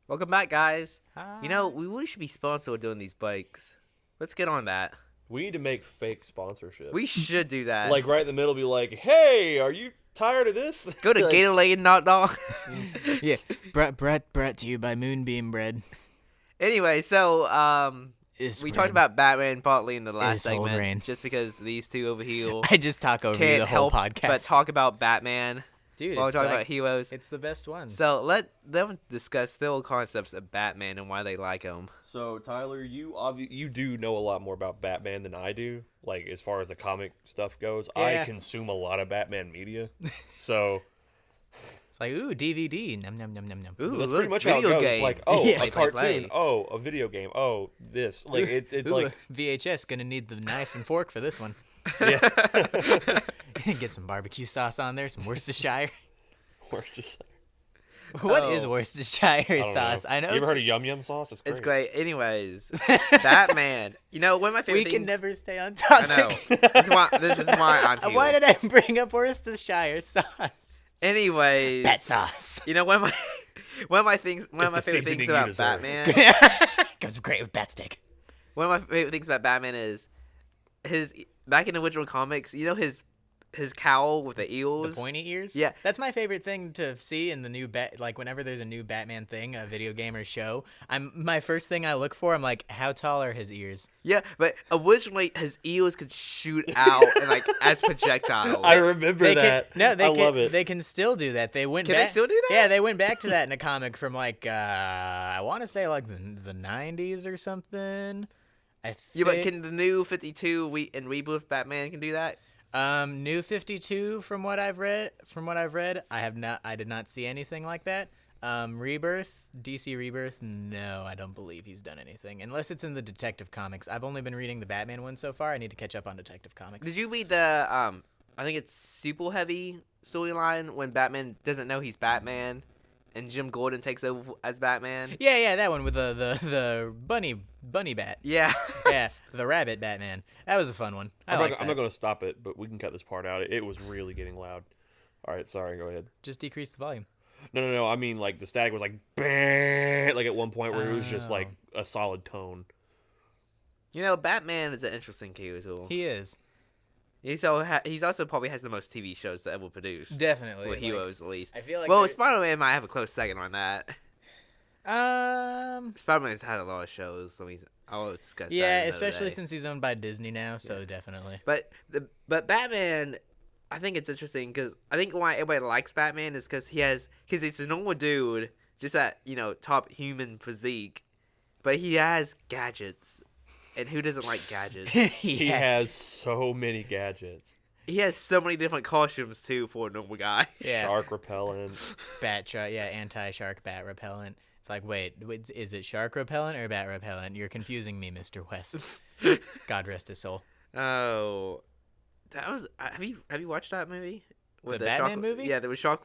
Welcome back, guys. Hi. You know, we really should be sponsored doing these bikes. Let's get on that. We need to make fake sponsorship. We should do that. like right in the middle, be like, "Hey, are you tired of this?" Go to Like, Gatorade Not Dog. yeah, brought to you by Moonbeam Bread. Anyway, so Is we bread. talked about Batman partly in the last Is whole segment, grain. just because these two over here I just talk over you can't the whole help podcast. but talk about Batman Dude, while we're it's talking like, about heroes. it's the best one. So let them discuss the old concepts of Batman and why they like him. So Tyler, you do know a lot more about Batman than I do. Like as far as the comic stuff goes, Yeah. I consume a lot of Batman media. So It's like, ooh, DVD. Num num num num num. Ooh, that's look, pretty much how it video goes. game. It's like, oh, Yeah. a cartoon. Play. Oh, a video game. Oh, this. Like it Ooh, like VHS gonna need the knife and fork for this one. yeah. Get some barbecue sauce on there, some Worcestershire. We're just. What is Oh. Worcestershire I don't sauce? know. I know You ever it's- heard of Yum Yum sauce? It's great. It's great. Anyways, Batman. You know, one of my favorite we things. can never stay on I topic. know. This is why I'm here. Why did I bring up Worcestershire sauce? Anyways, Bat sauce. you know, one of my It's favorite the things seasoning you about deserve. Batman. Goes great with bat steak. One of my favorite things about Batman is his back in the original comics. You know his cowl with the The eels. pointy ears. Yeah. That's my favorite thing to see in the new like whenever there's a new Batman thing, a video game or show. My first thing I look for. I'm like, how tall are his ears? Yeah, but originally his eels could shoot out and like as projectiles. I remember They that. can, no, they I can, love it. They can still do that. They went Can they back. still do that? Yeah, they went back to that in a comic from like I want to say like the 90s or something. I think. Yeah, but can the new 52 and Rebirth Batman can do that? New 52 from what I've read, I did not see anything like that. Rebirth, DC Rebirth, no, I don't believe he's done anything unless it's in the Detective Comics. I've only been reading the Batman one so far. I need to catch up on Detective Comics. Did you read the I think it's Super Heavy storyline when Batman doesn't know he's Batman and Jim Gordon takes over as Batman? Yeah, that one with the bunny bat. Yeah. Yeah, the rabbit Batman. That was a fun one. I'm like not that. going to stop it, but we can cut this part out. It was really getting loud. All right, sorry. Go ahead. Just decrease the volume. No. I mean, like the stag was like, bang, like at one point where it was just Oh. like a solid tone. You know, Batman is an interesting character. He is He's also probably has the most TV shows that ever produced. definitely For like, heroes, at least. I feel like Well, there- Spider-Man might have a close second on that. um Spider-Man's had a lot of shows. I'll discuss that. yeah, another especially day. since he's owned by Disney now, so definitely. But Batman, I think it's interesting because I think why everybody likes Batman is because he's a normal dude, just that top human physique, but he has gadgets, and who doesn't like gadgets? He yeah. has so many gadgets. He has so many different costumes too for a normal guy. Yeah. Shark repellent. Anti-shark bat repellent. It's like, wait, is it shark repellent or bat repellent? You're confusing me, Mr. West. God rest his soul. Oh, that was. Have you watched that movie? The shark, Batman movie? Yeah, there was shark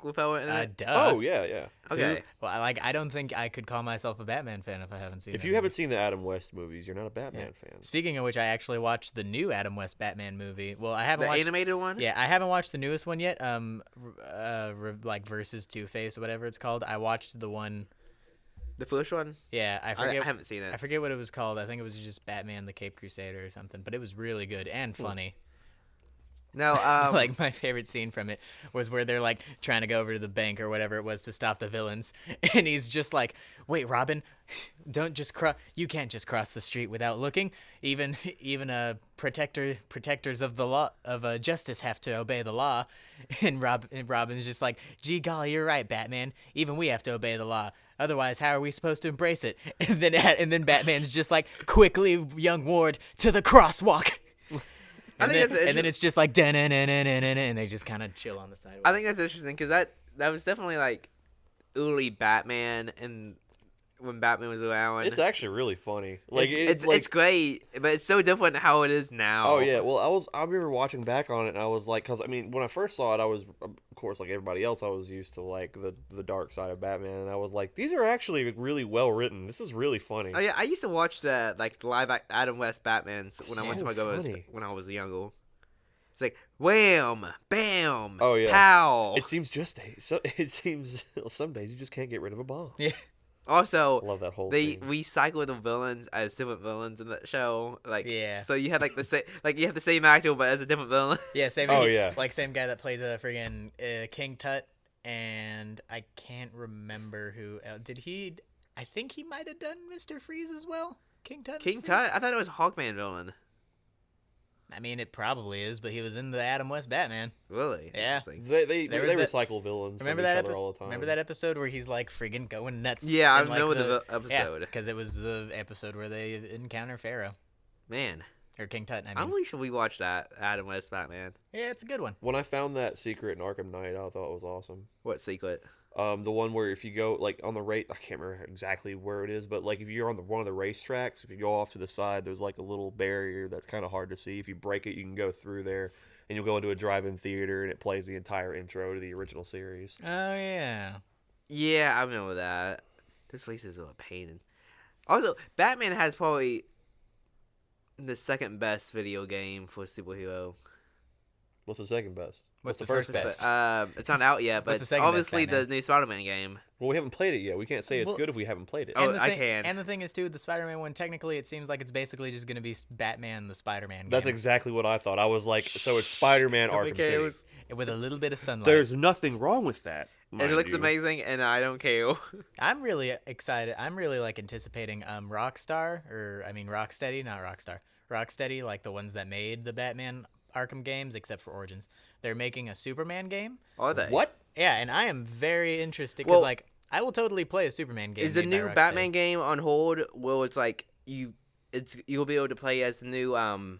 repellent in it. Duh. Oh yeah. Okay. Well, I don't think I could call myself a Batman fan if I haven't seen. If that you haven't movie. seen the Adam West movies, you're not a Batman fan. Speaking of which, I actually watched the new Adam West Batman movie. Well, I haven't The watched animated one. Yeah, I haven't watched the newest one yet. Like versus Two-Face or whatever it's called. I watched the one. The first one. Yeah, I I forget. haven't seen it. I forget what it was called. I think it was just Batman: The Cape Crusader or something. But it was really good and funny. No. Like my favorite scene from it was where they're like trying to go over to the bank or whatever it was to stop the villains, and he's just like, "Wait, Robin, don't just cross. You can't just cross the street without looking. Even protectors of the law of justice have to obey the law." And Robin's just like, "Gee golly, you're right, Batman. Even we have to obey the law. Otherwise, how are we supposed to embrace it?" And then Batman's just like, "Quickly, young ward, to the crosswalk." I And think then, that's and then it's just like and they just kind of chill on the sidewalk. I think that's interesting because that was definitely like early Batman and when Batman was around. It's actually really funny. Like it's great, but it's so different how it is now. Oh yeah, well I remember watching back on it and I was like, because I mean when I first saw it I was of course like everybody else I was used to like the dark side of Batman and I was like these are actually really well written. This is really funny. Oh yeah, I used to watch the live Adam West Batmans when I went to my So grandma's funny. when I was younger. It's like wham, bam, Oh, yeah. pow. It seems some days you just can't get rid of a bomb. Yeah. Also, Love that whole they scene. recycle the villains as different villains in that show. Like, Yeah. so you have like the same, like you have the same actor but as a different villain. Yeah, same. Oh, yeah. Like same guy that plays a friggin' King Tut, and I can't remember who did he. I think he might have done Mr. Freeze as well. King Tut. King Tut? I thought it was a Hawkman villain. I mean, it probably is, but he was in the Adam West Batman. Really? Yeah. Interesting. They There was that- recycle villains Remember from each that? other all the time. Remember that episode where he's like friggin' going nuts? Yeah, I in, like, remember the episode. because it was the episode where they encounter Pharaoh Man, or King Tut. I I mean, really should rewatch that Adam West Batman. yeah, it's a good one. When I found that secret in Arkham Knight, I thought it was awesome. What secret? The one where if you go like on the I can't remember exactly where it is, but like if you're on one of the racetracks, if you go off to the side, there's like a little barrier that's kind of hard to see. If you break it, you can go through there, and you'll go into a drive-in theater, and it plays the entire intro to the original series. Oh yeah. Yeah, I remember that. This place is a pain. Also, Batman has probably the second best video game for superhero. What's the second best? What's the first But, best? it's not out yet, but What's the it's second best obviously the Batman? new Spider-Man game. Well, we haven't played it yet. We can't say it's Well- good if we haven't played it. Oh, And the I thing, can. And the thing is too, with the Spider-Man one, technically, it seems like it's basically just gonna be Batman the Spider-Man game. That's exactly what I thought. I was like, so it's Spider-Man Arkham Okay, City. it was- with a little bit of sunlight. There's nothing wrong with that. It mind looks you. amazing, and I don't care. I'm really excited. I'm really like anticipating Rocksteady, not Rockstar. Rocksteady, like the ones that made the Batman Arkham games, except for Origins. They're making a Superman game. Are they? What? Yeah, and I am very interested because Well- like I will totally play a Superman game. Is the made by new Rocksteady. Batman game on hold? Well, it's like you'll be able to play as the new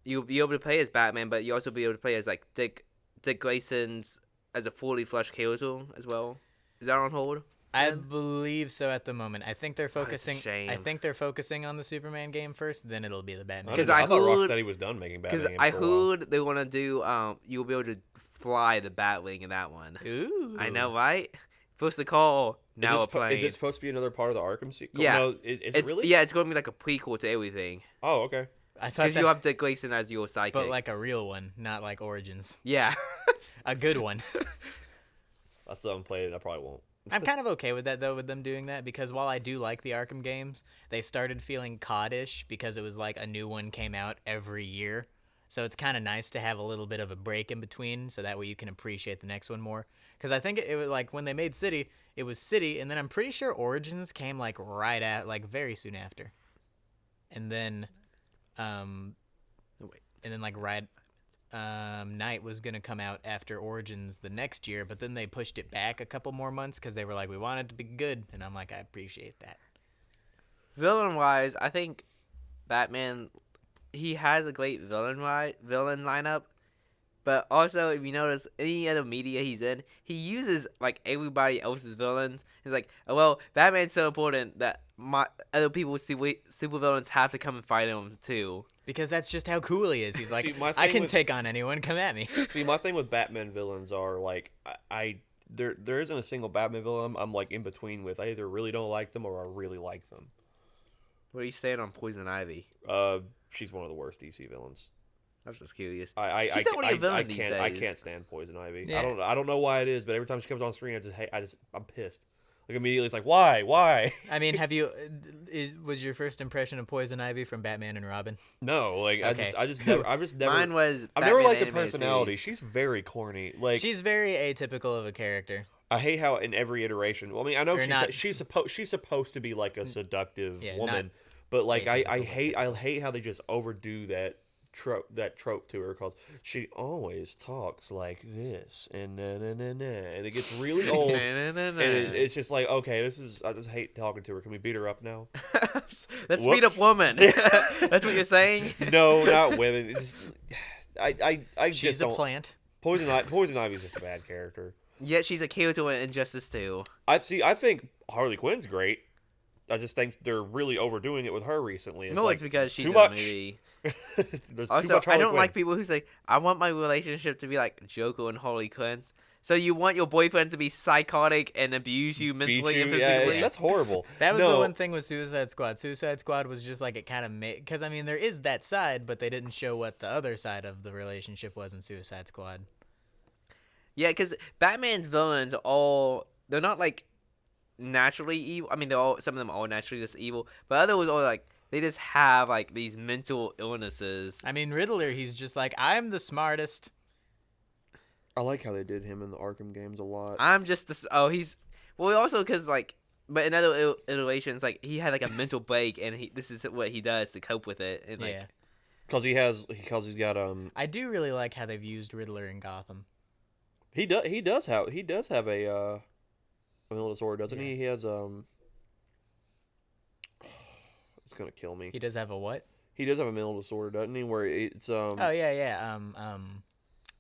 you'll be able to play as Batman, but you also be able to play as like Dick Grayson's as a fully fleshed character as well. Is that on hold? I then? believe so at the moment. I think they're Oh, that's a focusing. I shame. think they're focusing on the Superman game first. Then it'll be the Batman. Because I I thought heard- Rocksteady was done making Batman Because games I for a while. heard they want to do you'll be able to fly the Batwing in that one. Ooh. I know, right? First to call, now a Is plane. it supposed to be another part of the Arkham sequel? Yeah. No, is it It's really? yeah, it's going to be like a prequel to everything. Oh, okay. I thought Because that, you have Dick Grayson as your sidekick. but like a real one, not like Origins. yeah. A good one. I still haven't played it. I probably won't. I'm kind of okay with that though, with them doing that, because while I do like the Arkham games, they started feeling COD-ish because it was like a new one came out every year. So it's kind of nice to have a little bit of a break in between, so that way you can appreciate the next one more. Because I think it was like when they made City, it was City, and then I'm pretty sure Origins came like very soon after. And then, Wait. and then like Night was gonna come out after Origins the next year, but then they pushed it back a couple more months because they were like, we want it to be good, and I'm like, I appreciate that. Villain wise, I think Batman he has a great villain lineup. But also, if you notice, any other media he's in, he uses like everybody else's villains. He's like, oh well, Batman's so important that my other people's super villains have to come and fight him too. Because that's just how cool he is. He's like, See, my I thing can with- take on anyone. Come at me. See, my thing with Batman villains are like there isn't a single Batman villain I'm like in between with. I either really don't like them or I really like them. What are you saying on Poison Ivy? She's one of the worst DC villains. I was just curious. I She's not really a villain I these can't I days. can't stand Poison Ivy. Yeah. I don't know why it is, but every time she comes on screen, I'm pissed. Like immediately, it's like why? I mean, was your first impression of Poison Ivy from Batman and Robin? No, like Okay. I've just never. Mine was. I've never Batman liked the animated personality. series. She's very corny. Like She's very atypical of a character. I hate how in every iteration. Well, I mean, I know Or not- she's supposed to be like a seductive Yeah, woman, not but like I atypical, hate how they just overdo that trope to her because she always talks like this and and it gets really old. And it's just like, okay, I just hate talking to her. Can we beat her up now? Let's beat up Whoops. woman. That's what you're saying. No, not women. It's just, I She's just a don't. plant. Poison Ivy's just a bad character. Yet she's a character in Injustice 2. I think Harley Quinn's great. I just think they're really overdoing it with her recently. No, like, it's because she's too in the much. movie. There's too Also, much I Harley don't Quinn. like people who say, I want my relationship to be like Joker and Harley Quinn. So you want your boyfriend to be psychotic and abuse you Beat mentally and you? Yeah, physically? that's horrible. That was the No, one thing with Suicide Squad. Suicide Squad was just like it kind of made, because I mean there is that side, but they didn't show what the other side of the relationship was in Suicide Squad. Yeah, because Batman's villains are all, they're not like naturally evil. I mean, some of them are all naturally just evil, but others are like they just have like these mental illnesses. I mean, Riddler, he's just like, I'm the smartest. I like how they did him in the Arkham games a lot. I'm just this. Oh, he's well. Also, because like, but in other iterations, like he had like a mental break, and this is what he does to cope with it. And like, Yeah. Because he's got I do really like how they've used Riddler in Gotham. he does have a mental disorder, doesn't Yeah. he? He has it's gonna kill me. He does have a what? He does have a mental disorder, doesn't he? Where it's Oh yeah.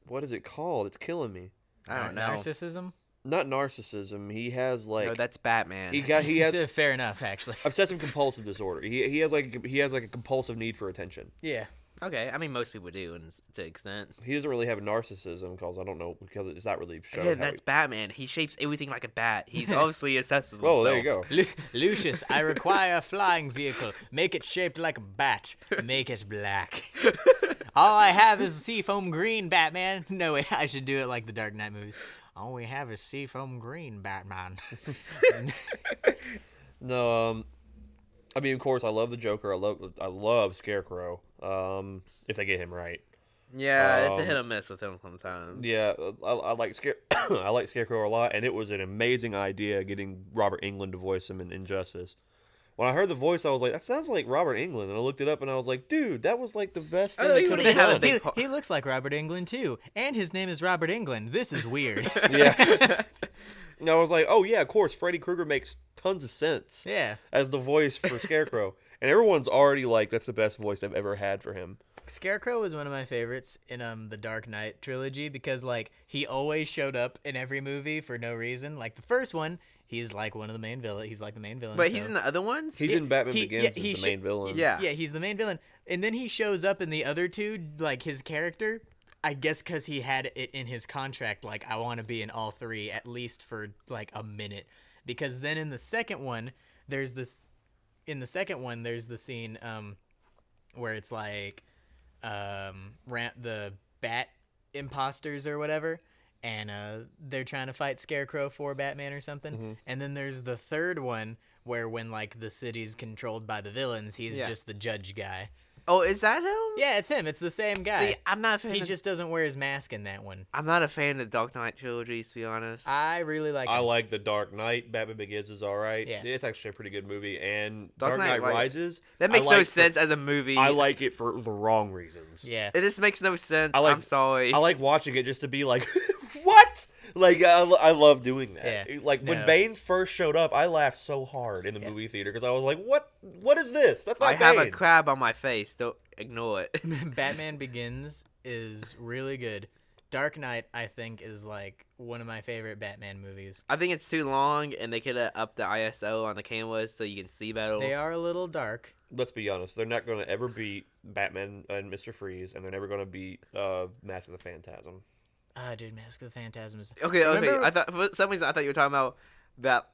what is it called? It's killing me. I don't know. Narcissism. Not narcissism. He has like No, that's Batman. he has Fair enough, actually. obsessive compulsive disorder. He has like a compulsive need for attention. Yeah. Okay, I mean most people do, to an extent. He doesn't really have narcissism because I don't know because it's not really shown. Again, how that's Batman. He shapes everything like a bat. He's obviously obsessed with Well, himself. there you go. Lucius, I require a flying vehicle. Make it shaped like a bat. Make it black. All I have is seafoam green, Batman. No, wait, I should do it like the Dark Knight movies. All we have is seafoam green, Batman. No, I mean, of course, I love the Joker. I love Scarecrow. If they get him right. Yeah, it's a hit or miss with him sometimes. Yeah, I like I like Scarecrow a lot, and it was an amazing idea getting Robert Englund to voice him in Injustice. When I heard the voice, I was like, that sounds like Robert Englund, and I looked it up, and I was like, dude, that was like the best thing Oh, they he could really have had a done. big part. He looks like Robert Englund too, and his name is Robert Englund. This is weird. Yeah. And I was like, oh yeah, of course, Freddy Krueger makes tons of sense Yeah. as the voice for Scarecrow, and everyone's already like, that's the best voice I've ever had for him. Scarecrow was one of my favorites in the Dark Knight trilogy because like he always showed up in every movie for no reason. Like the first one, he's like one of the main villains. He's like the main villain. But so- he's in the other ones? He's in Batman he- Begins yeah, as he the sh- main villain. Yeah. Yeah, he's the main villain. And then he shows up in the other two, like his character. I guess because he had it in his contract, like, I want to be in all three at least for like a minute. Because then in the second one, there's the scene where it's like the bat imposters or whatever. And they're trying to fight Scarecrow for Batman or something. Mm-hmm. And then there's the third one where when like the city's controlled by the villains, he's Yeah. just the judge guy. Oh, is that him? Yeah, it's him. It's the same guy. See, I'm not a fan. He just doesn't wear his mask in that one. I'm not a fan of the Dark Knight trilogies, to be honest. I really like I him. like The Dark Knight. Batman Begins is all right. Yeah. It's actually a pretty good movie. And Dark Dark Knight Knight Rises. that makes I no like sense as a movie. I like it for the wrong reasons. Yeah. It just makes no sense. I like- I'm sorry. I like watching it just to be like, what? Like, I love doing that. Yeah. Like, when No. Bane first showed up, I laughed so hard in the Yeah. movie theater because I was like, what is this? That's not I have a Bane. crab on my face. Don't ignore it. Batman Begins is really good. Dark Knight, I think, is like one of my favorite Batman movies. I think it's too long, and they could have upped the ISO on the cameras so you can see better. They are a little dark. Let's be honest. They're not going to ever beat Batman and Mr. Freeze, and they're never going to beat Mask of the Phantasm. Ah, dude, Mask of the Phantasm is... Okay. Remember- I thought for some reason I thought you were talking about that.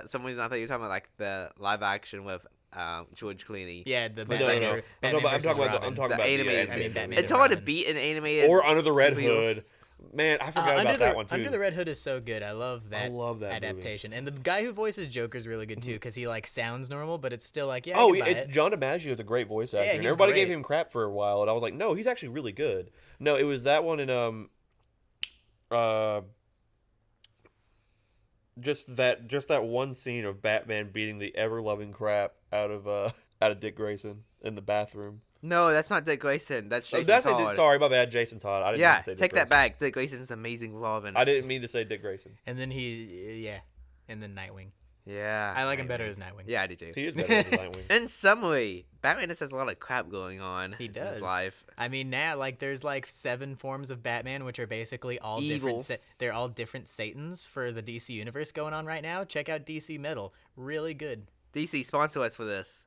Some reason I thought you were talking about like the live action with George Clooney. Yeah, the No, Batman, no, no. I'm Batman talking versus about the Robin. animated. I mean, Batman It's and hard to Robin. beat an animated. Or Under the Red superhero. Hood. Man, I forgot Under about that one, too. Under the Red Hood is so good. I love that. I love that movie. adaptation. And the guy who voices Joker is really good too, because he like sounds normal, but it's still like, yeah. Oh, I can buy it's it. John DiMaggio is a great voice actor, Yeah, and he's everybody gave great. him crap for a while, and I was like, no, he's actually really good. No, it was that one in just that one scene of Batman beating the ever loving crap out of Dick Grayson in the bathroom. No, that's not Dick Grayson. That's Oh, Jason Todd. sorry, my bad, Jason Todd. I didn't mean Yeah, to say Dick take that Grayson. back. Dick Grayson's amazing Robin. I didn't mean to say Dick Grayson. And then and then Nightwing. Yeah. I like him better as Nightwing. Yeah, I do too. He is better than Nightwing. In summary, Batman just has a lot of crap going on. He in does. his life. I mean, now like there's like 7 forms of Batman, which are basically all Evil. different. They're all different Satans for the DC universe going on right now. Check out DC Metal, really good. DC sponsor us for this.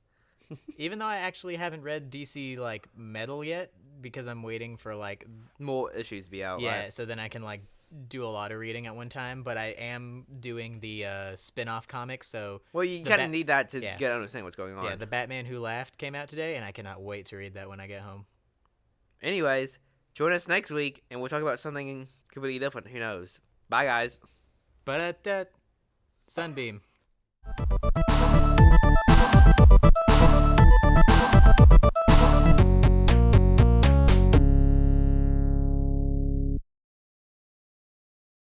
Even though I actually haven't read DC like Metal yet, because I'm waiting for like More issues be out. yeah, right? so then I can like do a lot of reading at one time. But I am doing the spin-off comics, so Well, you the kind of Bat- need that to yeah. get understand what's going on. yeah, the Batman Who Laughed came out today, and I cannot wait to read that when I get home. Anyways, join us next week, and we'll talk about something completely different. Who knows? Bye, guys. But Sunbeam.